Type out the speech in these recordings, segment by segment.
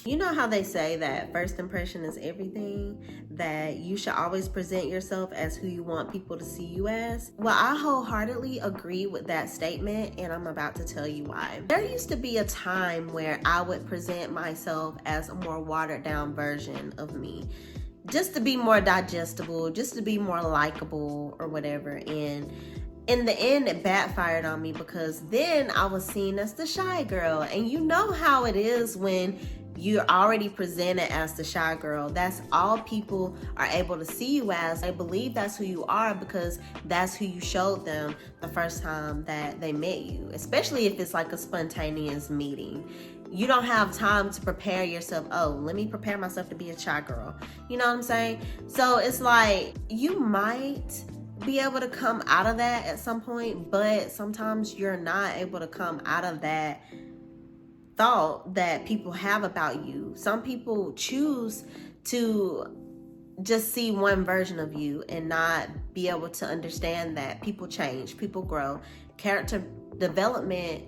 You know how they say that first impression is everything, that you should always present yourself as who you want people to see you as? Well, I wholeheartedly agree with that statement, and I'm about to tell you why. There used to be a time where I would present myself as a more watered down version of me, just to be more digestible, just to be more likable or whatever. And in the end, it backfired on me because then I was seen as the shy girl. And you know how it is when you're already presented as the shy girl. That's all people are able to see you as. They believe that's who you are because that's who you showed them the first time that they met you, especially if it's like a spontaneous meeting. You don't have time to prepare yourself. Oh, let me prepare myself to be a shy girl. You know what I'm saying? So it's like you might be able to come out of that at some point, but sometimes you're not able to come out of that thought that people have about you. Some people choose to just see one version of you and not be able to understand that people change, people grow. Character development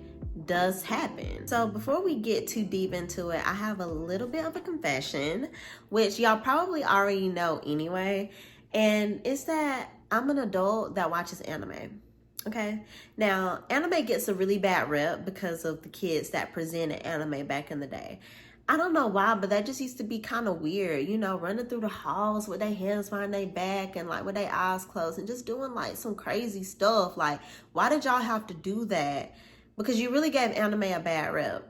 does happen. So before we get too deep into it, I have a little bit of a confession, which y'all probably already know anyway, and it's that I'm an adult that watches anime. Okay, now anime gets a really bad rep because of the kids that presented anime back in the day. I don't know why, but that just used to be kind of weird, you know, running through the halls with their hands behind their back and like with their eyes closed and just doing like some crazy stuff. Like, why did y'all have to do that? Because you really gave anime a bad rep.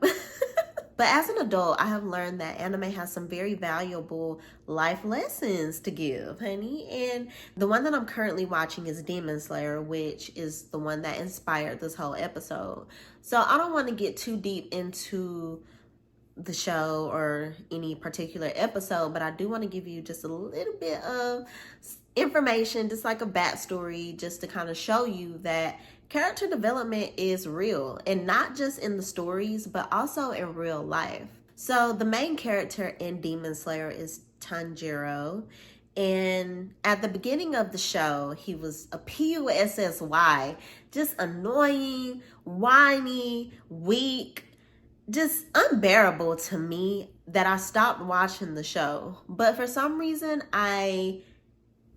But as an adult, I have learned that anime has some very valuable life lessons to give, honey. And the one that I'm currently watching is Demon Slayer, which is the one that inspired this whole episode. So I don't want to get too deep into the show or any particular episode, but I do want to give you just a little bit of information, just like a backstory, just to kind of show you that character development is real, and not just in the stories, but also in real life. So the main character in Demon Slayer is Tanjiro, and at the beginning of the show, he was a PUSSY, just annoying, whiny, weak, just unbearable to me, that I stopped watching the show. But for some reason, I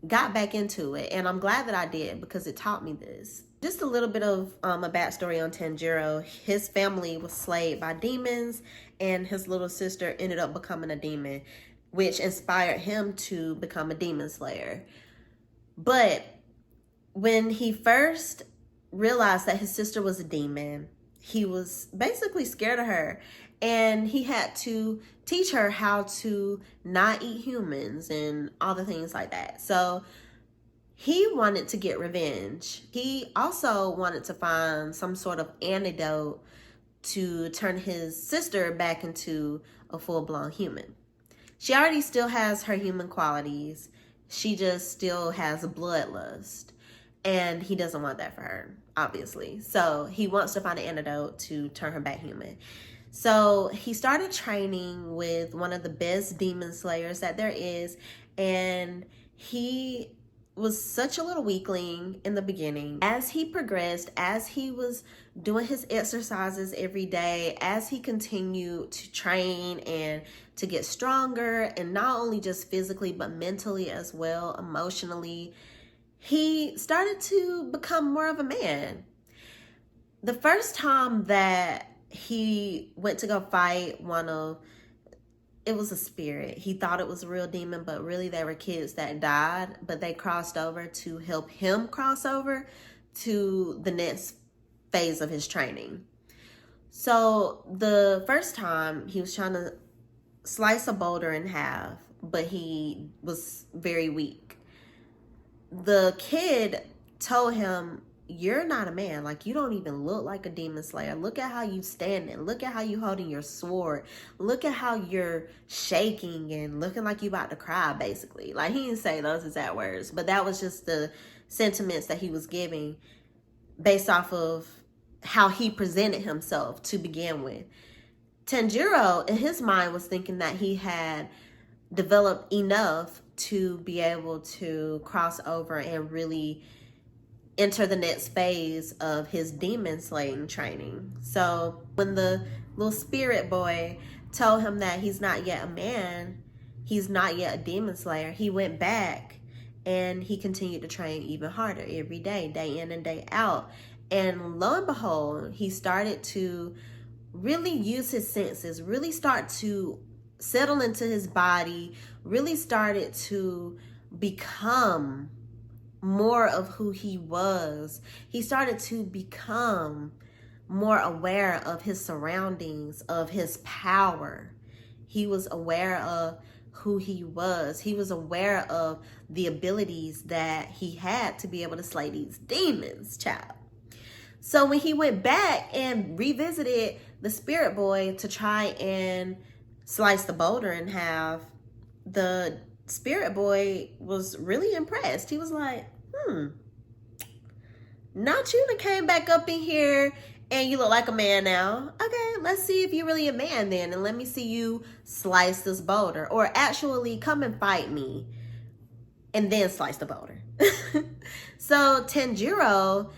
got back into it, and I'm glad that I did because it taught me this. Just a little bit of a backstory on Tanjiro. His family was slayed by demons, and his little sister ended up becoming a demon, which inspired him to become a demon slayer. But when he first realized that his sister was a demon, he was basically scared of her, and he had to teach her how to not eat humans and all the things like that. So he wanted to get revenge. He also wanted to find some sort of antidote to turn his sister back into a full-blown human. She already still has her human qualities. She just still has bloodlust. And he doesn't want that for her, obviously. So he wants to find an antidote to turn her back human. So he started training with one of the best demon slayers that there is. And he was such a little weakling in the beginning. As he progressed, as he was doing his exercises every day, as he continued to train and to get stronger, and not only just physically, but mentally as well, emotionally, he started to become more of a man. The first time that he went to go fight it was a spirit. He thought it was a real demon, but really they were kids that died, but they crossed over to help him cross over to the next phase of his training. So the first time he was trying to slice a boulder in half, but he was very weak. The kid told him, "You're not a man. Like, you don't even look like a demon slayer. Look at how you standing. Look at how you holding your sword. Look at how you're shaking and looking like you about to cry," basically. Like, he didn't say those exact words, but that was just the sentiments that he was giving based off of how he presented himself to begin with. Tanjiro, in his mind, was thinking that he had developed enough to be able to cross over and really enter the next phase of his demon slaying training. So when the little spirit boy told him that he's not yet a man, he's not yet a demon slayer, he went back and he continued to train even harder every day, day in and day out. And lo and behold, he started to really use his senses, really start to settle into his body, really started to become more of who he was. He started to become more aware of his surroundings, of his power. He was aware of who he was. He was aware of the abilities that he had to be able to slay these demons, child. So when he went back and revisited the spirit boy to try and slice the boulder in half, the spirit boy was really impressed. He was like, not you that came back up in here and you look like a man now. Okay, let's see if you're really a man then, and let me see you slice this boulder, or actually come and fight me and then slice the boulder. So Tanjiro,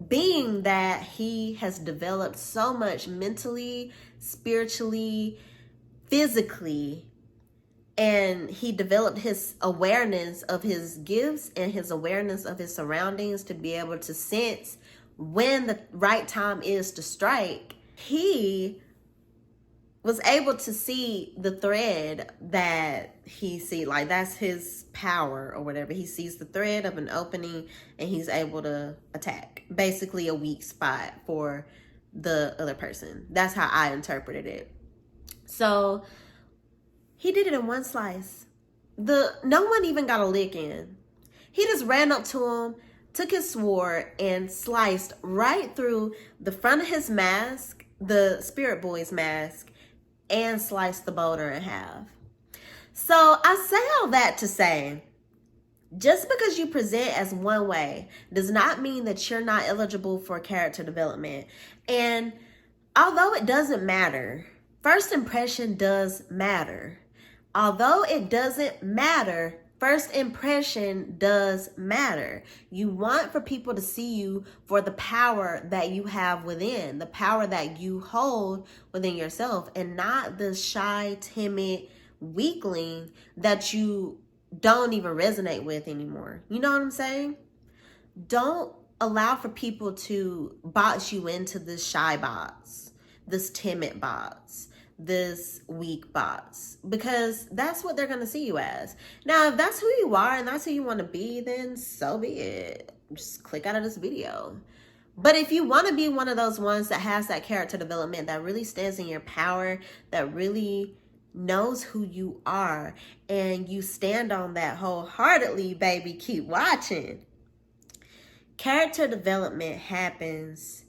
being that he has developed so much mentally, spiritually, physically, and he developed his awareness of his gifts and his awareness of his surroundings to be able to sense when the right time is to strike, he was able to see the thread that he see, like that's his power or whatever. He sees the thread of an opening and he's able to attack, basically a weak spot for the other person. That's how I interpreted it. So he did it in one slice. No one even got a lick in. He just ran up to him, took his sword and sliced right through the front of his mask, the spirit boy's mask, and sliced the boulder in half. So I say all that to say, just because you present as one way does not mean that you're not eligible for character development. And although it doesn't matter, first impression does matter. Although it doesn't matter, first impression does matter. You want for people to see you for the power that you have within, the power that you hold within yourself, and not the shy, timid weakling that you don't even resonate with anymore. You know what I'm saying? Don't allow for people to box you into this shy box, this timid box, this weak box, because that's what they're going to see you as. Now, if that's who you are and that's who you want to be, then so be it. Just click out of this video. But if you want to be one of those ones that has that character development, that really stands in your power, that really knows who you are, and you stand on that wholeheartedly, baby, keep watching. Character development happens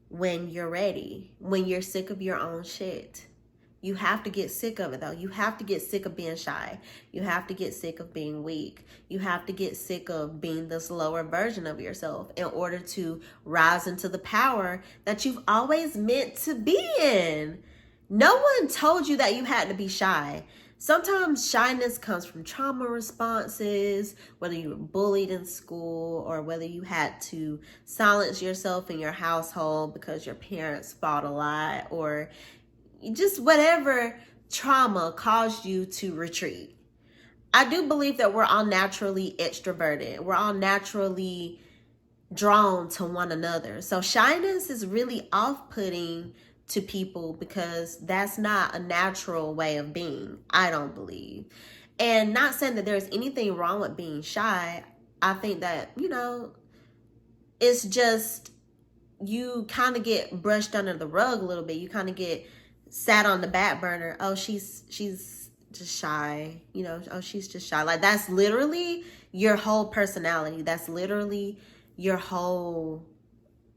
when you're ready, when you're sick of your own shit. You have to get sick of it, though. You have to get sick of being shy. You have to get sick of being weak. You have to get sick of being this lower version of yourself in order to rise into the power that you've always meant to be in. No one told you that you had to be shy. Sometimes shyness comes from trauma responses, whether you were bullied in school or whether you had to silence yourself in your household because your parents fought a lot, or just whatever trauma caused you to retreat. I do believe that we're all naturally extroverted. We're all naturally drawn to one another. So shyness is really off-putting to people because that's not a natural way of being, I don't believe. And not saying that there's anything wrong with being shy. I think that, it's just you kind of get brushed under the rug a little bit. You kind of get sat on the back burner. Oh, she's just shy. Oh, she's just shy. Like, that's literally your whole personality. That's literally your whole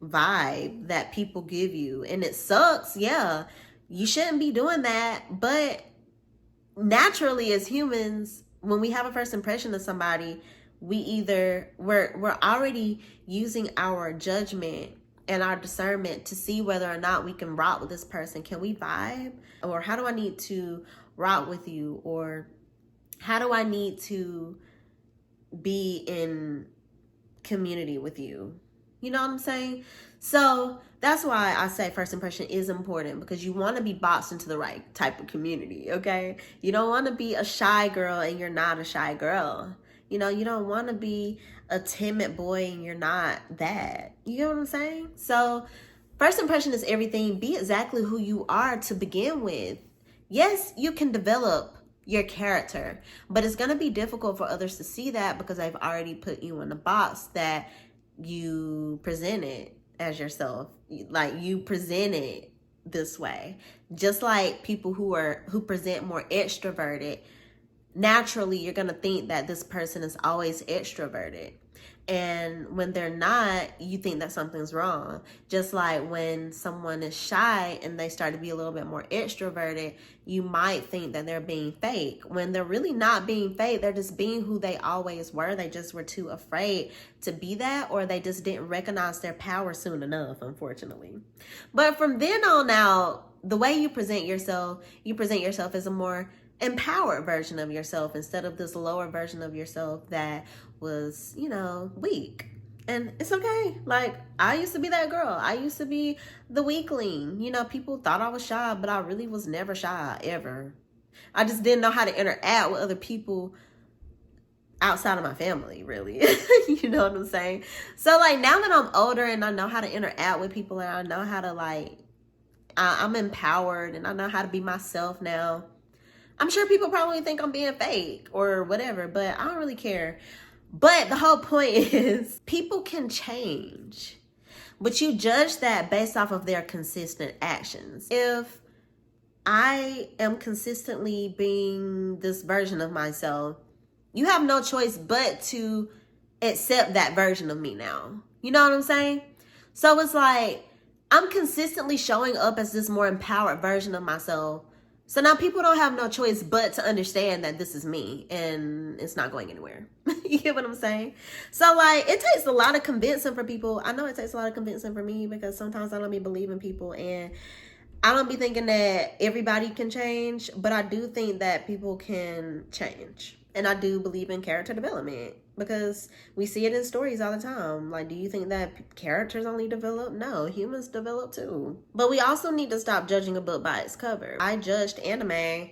vibe that people give you. And it sucks. Yeah, you shouldn't be doing that. But naturally, as humans, when we have a first impression of somebody, we're already using our judgment and our discernment to see whether or not we can rock with this person. Can we vibe? Or how do I need to rock with you? Or how do I need to be in community with you? You know what I'm saying? So that's why I say first impression is important, because you want to be boxed into the right type of community, okay? You don't want to be a shy girl and you're not a shy girl. You know, you don't want to be a timid boy and you're not that. You know what I'm saying? So first impression is everything. Be exactly who you are to begin with. Yes, you can develop your character, but it's going to be difficult for others to see that because they've already put you in a box that you presented as yourself. Like, you presented this way. Just like people who present more extroverted, naturally you're going to think that this person is always extroverted. And when they're not, you think that something's wrong. Just like when someone is shy and they start to be a little bit more extroverted, you might think that they're being fake. When they're really not being fake, they're just being who they always were. They just were too afraid to be that, or they just didn't recognize their power soon enough, unfortunately. But from then on out, the way you present yourself as a more empowered version of yourself instead of this lower version of yourself that was, weak. And it's okay. Like, I used to be that girl. I used to be the weakling. People thought I was shy, but I really was never shy, ever. I just didn't know how to interact with other people outside of my family, really. You know what I'm saying? So, like, now that I'm older and I know how to interact with people and I know how to, I'm empowered and I know how to be myself now, I'm sure people probably think I'm being fake or whatever, but I don't really care. But the whole point is, people can change, but you judge that based off of their consistent actions. If I am consistently being this version of myself, you have no choice but to accept that version of me now. You know what I'm saying? So it's like, I'm consistently showing up as this more empowered version of myself. So now people don't have no choice but to understand that this is me and it's not going anywhere. You get what I'm saying? So, it takes a lot of convincing for people. I know it takes a lot of convincing for me because sometimes I don't be believing people and I don't be thinking that everybody can change, but I do think that people can change. And I do believe in character development because we see it in stories all the time. Like, do you think that characters only develop? No, humans develop too. But we also need to stop judging a book by its cover. I judged anime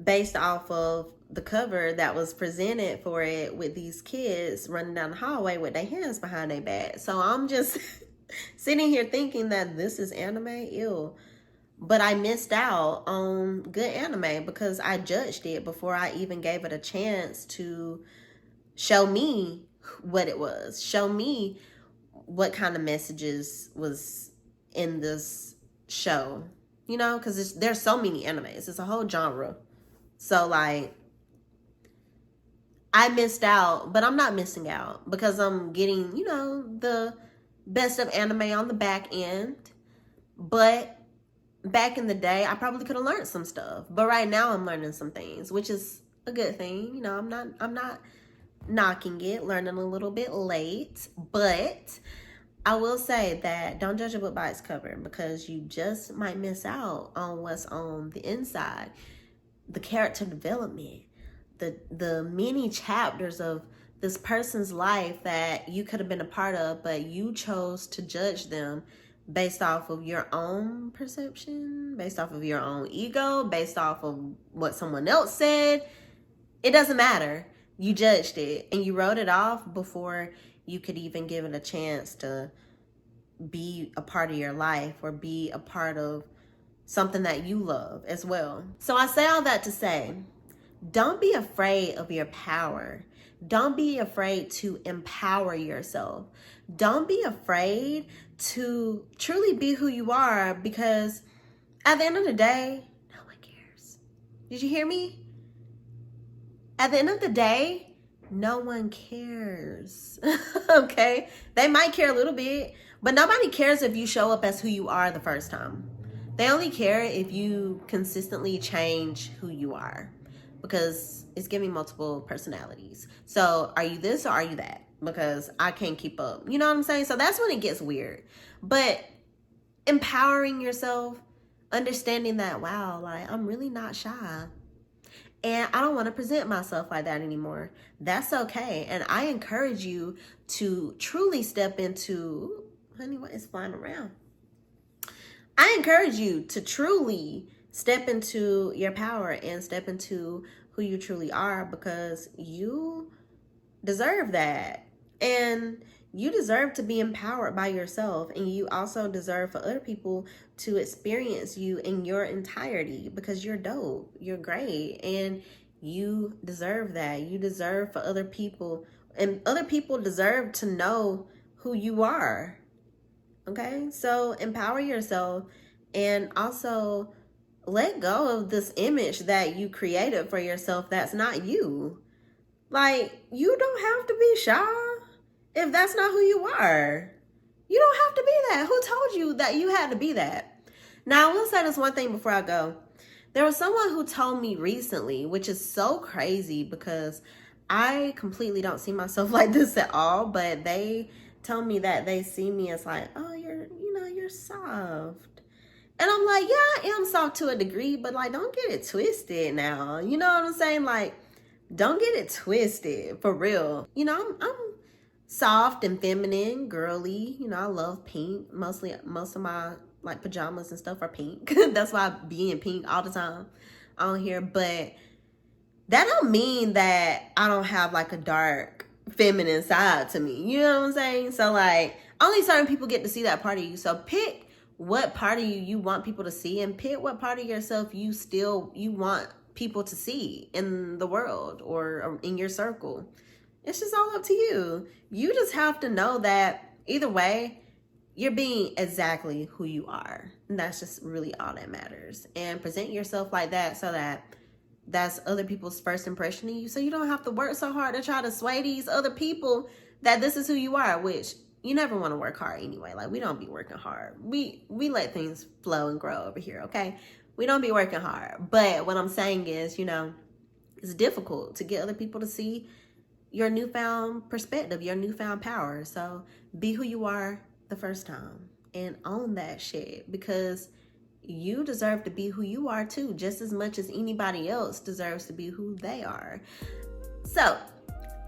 based off of the cover that was presented for it with these kids running down the hallway with their hands behind their back. So I'm just sitting here thinking that this is anime. Ew. But I missed out on good anime because I judged it before I even gave it a chance to show me what it was. Show me what kind of messages was in this show. Because there's so many animes. It's a whole genre. So, I missed out, but I'm not missing out because I'm getting, the best of anime on the back end. But back in the day, I probably could have learned some stuff, but right now I'm learning some things, which is a good thing. I'm not knocking it, learning a little bit late, but I will say that don't judge a book by its cover because you just might miss out on what's on the inside, the character development, the many chapters of this person's life that you could have been a part of, but you chose to judge them based off of your own perception, based off of your own ego, based off of what someone else said. It doesn't matter. You judged it and you wrote it off before you could even give it a chance to be a part of your life or be a part of something that you love as well. So I say all that to say, don't be afraid of your power. Don't be afraid to empower yourself. Don't be afraid to truly be who you are, because at the end of the day, no one cares. Did you hear me? At the end of the day, no one cares. Okay? They might care a little bit, but nobody cares if you show up as who you are the first time. They only care if you consistently change who you are, because it's giving multiple personalities. So are you this or are you that? Because I can't keep up. You know what I'm saying? So that's when it gets weird. But empowering yourself, understanding that, wow, I'm really not shy. And I don't want to present myself like that anymore. That's okay. And I encourage you to truly step into, honey, what is flying around? I encourage you to truly step into your power and step into who you truly are, because you deserve that. And you deserve to be empowered by yourself, and you also deserve for other people to experience you in your entirety, because you're dope, you're great, and you deserve that. You deserve for other people, and other people deserve to know who you are. Okay, so empower yourself, and also let go of this image that you created for yourself that's not you. Like, you don't have to be shy if that's not who you are. You don't have to be that. Who told you that you had to be that? Now, I will say this one thing before I go. There was someone who told me recently, which is so crazy because I completely don't see myself like this at all, but they tell me that they see me as like, oh, you're soft. And I'm like, yeah, I am soft to a degree, but like, don't get it twisted now. You know what I'm saying? Like, don't get it twisted, for real. You know, I'm soft and feminine, girly. You know, I love pink. Most of my like pajamas and stuff are pink. That's why I be in pink all the time on here. But that don't mean that I don't have like a dark feminine side to me. You know what I'm saying? So like, only certain people get to see that part of you. So pick what part of you want people to see, and pick what part of yourself you want people to see in the world or in your circle. It's just all up to you. You just have to know that either way, you're being exactly who you are. And that's just really all that matters. And present yourself like that, so that that's other people's first impression of you. So you don't have to work so hard to try to sway these other people that this is who you are, which you never want to work hard anyway. Like, we don't be working hard. We let things flow and grow over here, okay? We don't be working hard. But what I'm saying is, you know, it's difficult to get other people to see your newfound perspective, your newfound power. So be who you are the first time and own that shit, because you deserve to be who you are too, just as much as anybody else deserves to be who they are. So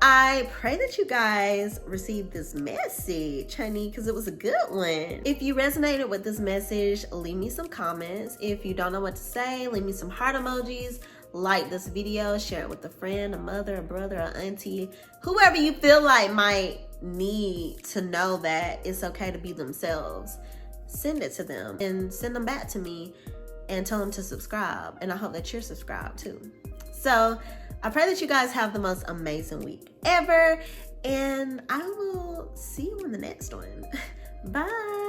I pray that you guys received this message, honey, because it was a good one. If you resonated with this message, leave me some comments. If you don't know what to say, leave me some heart emojis. Like this video, share it with a friend, a mother, a brother, an auntie, whoever you feel like might need to know that it's okay to be themselves. Send it to them and send them back to me and tell them to subscribe. And I hope that you're subscribed too. So I pray that you guys have the most amazing week ever, and I will see you in the next one. Bye.